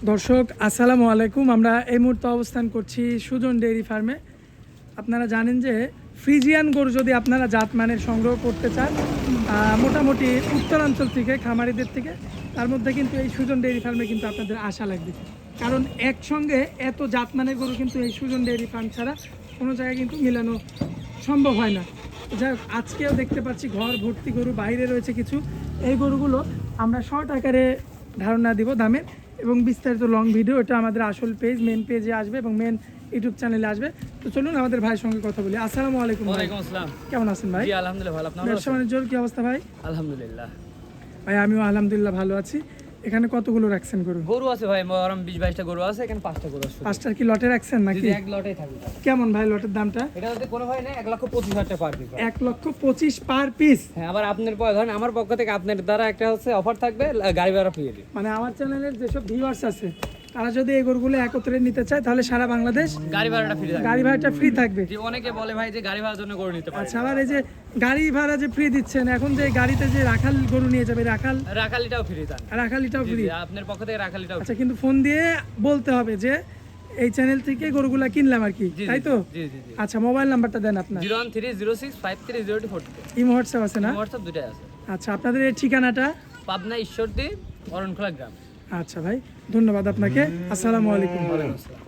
দর্শক আসসালামু আলাইকুম। আমরা এই মুহূর্তে অবস্থান করছি সুজন ডেইরি ফার্মে। আপনারা জানেন যে ফ্রিজিয়ান গরু যদি আপনারা জাতমানের সংগ্রহ করতে চান মোটামুটি উত্তরাঞ্চল থেকে খামারিদের থেকে, তার মধ্যে কিন্তু এই সুজন ডেইরি ফার্মে কিন্তু আপনাদের আশা লাগবে, কারণ একসঙ্গে এত জাতমানের গরু কিন্তু এই সুজন ডেইরি ফার্ম ছাড়া কোনো জায়গায় কিন্তু মিলানো সম্ভব হয় না। যাই হোক, আজকেও দেখতে পাচ্ছি ঘর ভর্তি গরু, বাইরে রয়েছে কিছু। এই গরুগুলো আমরা শর্ট আকারে ধারণা দিব দামের, এবং বিস্তারিত লং ভিডিও এটা আমাদের আসল পেজ, মেন পেজে আসবে এবং মেন ইউটিউব চ্যানেলে আসবে। তো চলুন আমাদের ভাইয়ের সঙ্গে কথা বলি। আসসালামু আলাইকুম। ওয়ালাইকুম আসসালাম। কেমন আছেন ভাই? জি আলহামদুলিল্লাহ ভালো। আপনার ব্যবসা বাণিজ্যর কি অবস্থা ভাই? আলহামদুলিল্লাহ ভাই আমিও আলহামদুলিল্লাহ ভালো আছি। এখানে কতগুলো রাখছেন গরু? গরু আছে ভাই, আরাম 20-22টা গরু আছে, এখানে 5টা গরু আছে। 5টার কি লটে রাখছেন নাকি? যদি এক লটেই থাকবে। কেমন ভাই লটের দামটা? এটা যদি কোনো ভাই নেই 1,25,000 টাকা পার পিস। 1,25,000 per piece. হ্যাঁ, আবার আপনার ধরেন আমার পক্ষ থেকে আপনার দ্বারা একটা হচ্ছে অফার থাকবে, গাড়ি ভাড়া ফ্রি দিই। মানে আমার চ্যানেলের যেসব ভিউয়ার্স আছে তারা যদি এই গরুগুলো একত্রে নিতে চায় তাহলে সারা বাংলাদেশ গাড়ি ভাড়াটা ফ্রি থাকবে। গাড়ি ভাড়াটা ফ্রি থাকবে। যে অনেকে বলে ভাই যে গাড়ি ভাড়ার জন্য গরু নিতে পারে। আচ্ছা, আবার এই যে গাড়ি ভাড়া যে ফ্রি দিচ্ছেন, এখন যে গাড়িতে যে রাখাল গরু নিয়ে যাবে, রাখালিটাও ফ্রি দেন। রাখালিটাও ফ্রি। আপনার পক্ষ থেকে রাখালিটাও। আচ্ছা, কিন্তু ফোন দিয়ে বলতে হবে যে এই চ্যানেল থেকে গরুগুলা কিনলাম আর কি, তাই তো? জি জি জি। আচ্ছা, মোবাইল নাম্বারটা দেন আপনার। 01306530242। ইমো হোয়াটসঅ্যাপ আছে না? হোয়াটসঅ্যাপ দুটাই আছে। আচ্ছা, আপনাদের এই ঠিকানাটা? পাবনা ঈশ্বরদী অরণখোলা গ্রাম। আচ্ছা ভাই, ধন্যবাদ আপনাকে। আসসালামু আলাইকুম। ওয়ালাইকুম আসসালাম।